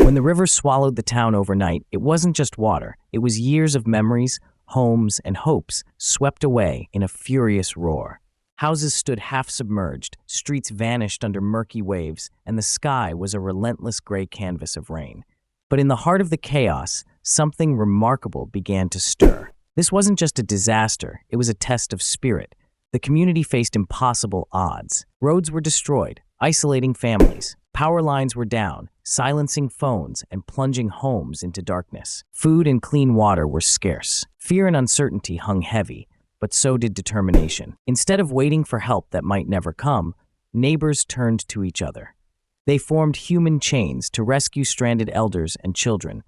When the river swallowed the town overnight, it wasn't just water. It was years of memories, homes, and hopes swept away in a furious roar. Houses stood half submerged, streets vanished under murky waves, and the sky was a relentless gray canvas of rain. But in the heart of the chaos, something remarkable began to stir. This wasn't just a disaster, it was a test of spirit. The community faced impossible odds. Roads were destroyed, isolating families. Power lines were down, silencing phones and plunging homes into darkness. Food and clean water were scarce. Fear and uncertainty hung heavy, but so did determination. Instead of waiting for help that might never come, neighbors turned to each other. They formed human chains to rescue stranded elders and children,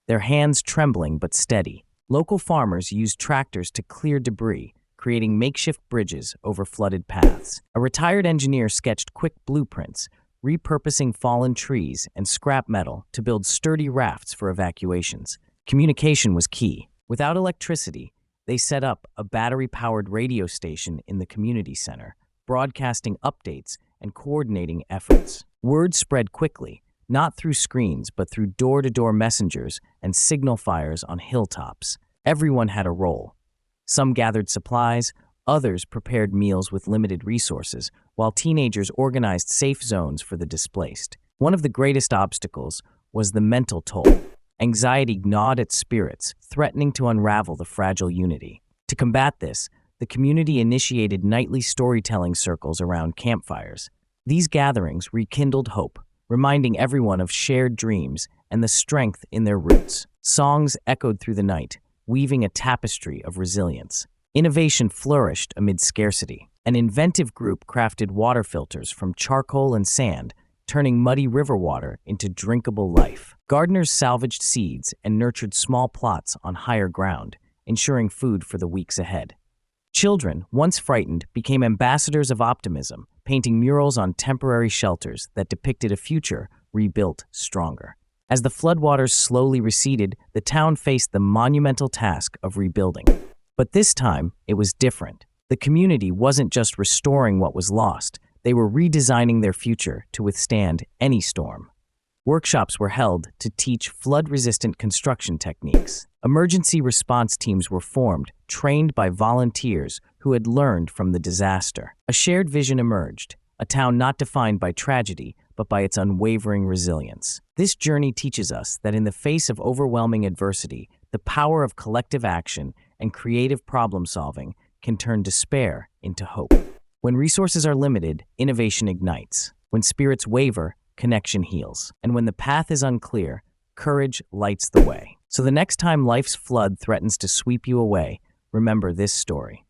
their hands trembling but steady. Local farmers used tractors to clear debris, creating makeshift bridges over flooded paths. A retired engineer sketched quick blueprints, repurposing fallen trees and scrap metal to build sturdy rafts for evacuations. Communication was key. Without electricity, they set up a battery-powered radio station in the community center, broadcasting updates and coordinating efforts. Word spread quickly, not through screens but through door-to-door messengers and signal fires on hilltops. Everyone had a role. Some gathered supplies, others prepared meals with limited resources, while teenagers organized safe zones for the displaced. One of the greatest obstacles was the mental toll. Anxiety gnawed at spirits, threatening to unravel the fragile unity. To combat this, the community initiated nightly storytelling circles around campfires. These gatherings rekindled hope, reminding everyone of shared dreams and the strength in their roots. Songs echoed through the night, weaving a tapestry of resilience. Innovation flourished amid scarcity. An inventive group crafted water filters from charcoal and sand, turning muddy river water into drinkable life. Gardeners salvaged seeds and nurtured small plots on higher ground, ensuring food for the weeks ahead. Children, once frightened, became ambassadors of optimism, painting murals on temporary shelters that depicted a future rebuilt stronger. As the floodwaters slowly receded, the town faced the monumental task of rebuilding. But this time, it was different. The community wasn't just restoring what was lost, they were redesigning their future to withstand any storm. Workshops were held to teach flood-resistant construction techniques. Emergency response teams were formed, trained by volunteers who had learned from the disaster. A shared vision emerged, a town not defined by tragedy, but by its unwavering resilience. This journey teaches us that in the face of overwhelming adversity, the power of collective action and creative problem-solving can turn despair into hope. When resources are limited, innovation ignites. When spirits waver, connection heals. And when the path is unclear, courage lights the way. So the next time life's flood threatens to sweep you away, remember this story.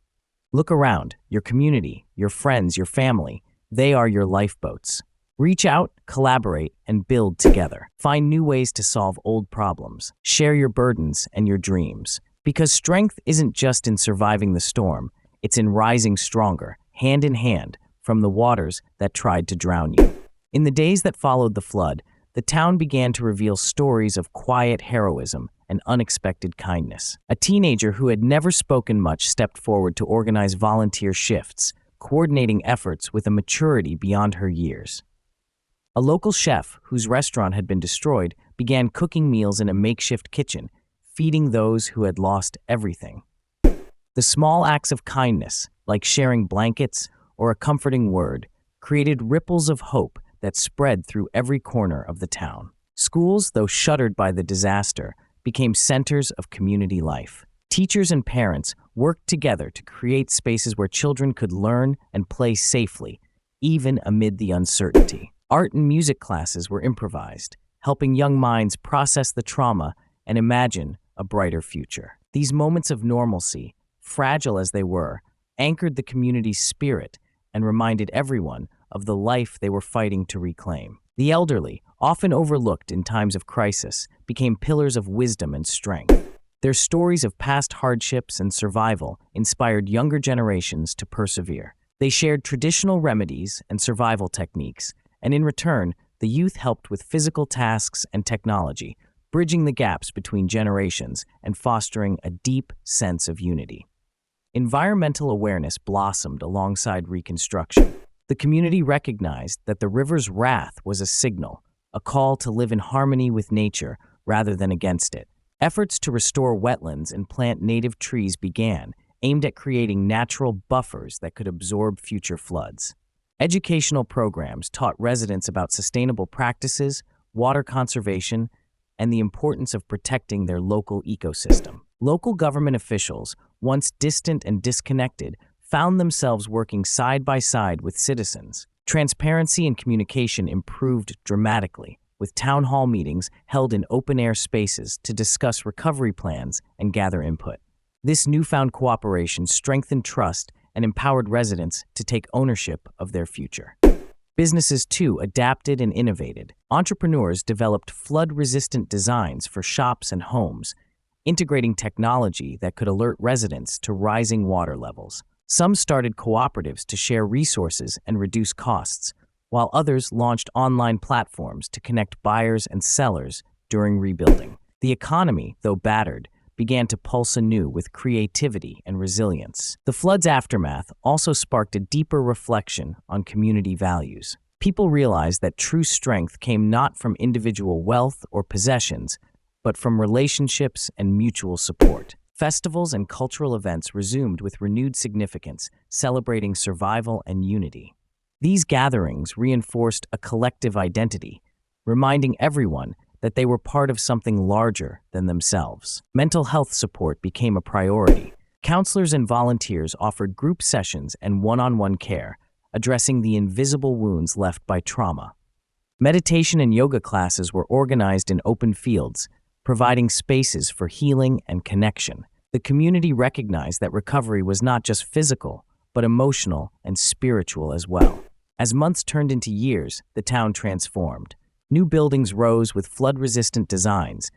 Look around, your community, your friends, your family, they are your lifeboats. Reach out, collaborate, and build together. Find new ways to solve old problems. Share your burdens and your dreams. Because strength isn't just in surviving the storm, it's in rising stronger, hand in hand, from the waters that tried to drown you. In the days that followed the flood, the town began to reveal stories of quiet heroism and unexpected kindness. A teenager who had never spoken much stepped forward to organize volunteer shifts, coordinating efforts with a maturity beyond her years. A local chef, whose restaurant had been destroyed, began cooking meals in a makeshift kitchen, feeding those who had lost everything. The small acts of kindness, like sharing blankets or a comforting word, created ripples of hope that spread through every corner of the town. Schools, though shuttered by the disaster, became centers of community life. Teachers and parents worked together to create spaces where children could learn and play safely, even amid the uncertainty. Art and music classes were improvised, helping young minds process the trauma and imagine a brighter future. These moments of normalcy, fragile as they were, anchored the community's spirit and reminded everyone of the life they were fighting to reclaim. The elderly, often overlooked in times of crisis, became pillars of wisdom and strength. Their stories of past hardships and survival inspired younger generations to persevere. They shared traditional remedies and survival techniques, and in return, the youth helped with physical tasks and technology, bridging the gaps between generations and fostering a deep sense of unity. Environmental awareness blossomed alongside reconstruction. The community recognized that the river's wrath was a signal, a call to live in harmony with nature rather than against it. Efforts to restore wetlands and plant native trees began, aimed at creating natural buffers that could absorb future floods. Educational programs taught residents about sustainable practices, water conservation, and the importance of protecting their local ecosystem. Local government officials, once distant and disconnected, found themselves working side by side with citizens. Transparency and communication improved dramatically, with town hall meetings held in open-air spaces to discuss recovery plans and gather input. This newfound cooperation strengthened trust and empowered residents to take ownership of their future. Businesses, too, adapted and innovated. Entrepreneurs developed flood-resistant designs for shops and homes, integrating technology that could alert residents to rising water levels. Some started cooperatives to share resources and reduce costs, while others launched online platforms to connect buyers and sellers during rebuilding. The economy, though battered, began to pulse anew with creativity and resilience. The flood's aftermath also sparked a deeper reflection on community values. People realized that true strength came not from individual wealth or possessions, but from relationships and mutual support. Festivals and cultural events resumed with renewed significance, celebrating survival and unity. These gatherings reinforced a collective identity, reminding everyone that they were part of something larger than themselves. Mental health support became a priority. Counselors and volunteers offered group sessions and one-on-one care, addressing the invisible wounds left by trauma. Meditation and yoga classes were organized in open fields, providing spaces for healing and connection. The community recognized that recovery was not just physical, but emotional and spiritual as well. As months turned into years, the town transformed. New buildings rose with flood-resistant designs.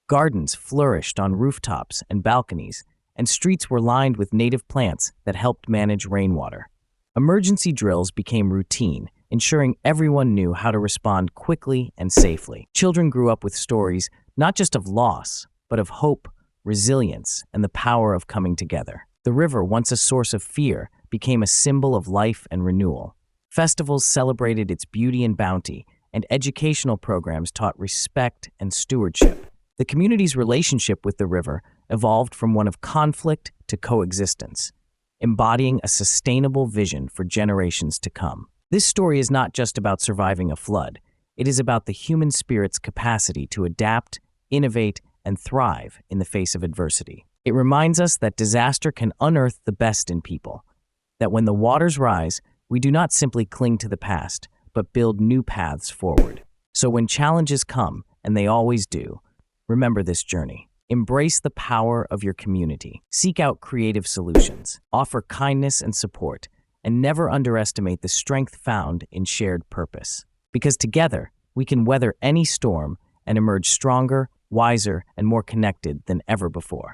Gardens flourished on rooftops and balconies, and streets were lined with native plants that helped manage rainwater. Emergency drills became routine, ensuring everyone knew how to respond quickly and safely. Children grew up with stories not just of loss, but of hope, resilience, and the power of coming together. The river, once a source of fear, became a symbol of life and renewal. Festivals celebrated its beauty and bounty, and educational programs taught respect and stewardship. The community's relationship with the river evolved from one of conflict to coexistence, embodying a sustainable vision for generations to come. This story is not just about surviving a flood. It is about the human spirit's capacity to adapt, innovate, and thrive in the face of adversity. It reminds us that disaster can unearth the best in people, that when the waters rise, we do not simply cling to the past, but build new paths forward. So when challenges come, and they always do, remember this journey. Embrace the power of your community. Seek out creative solutions. Offer kindness and support, and never underestimate the strength found in shared purpose. Because together, we can weather any storm and emerge stronger, wiser, and more connected than ever before.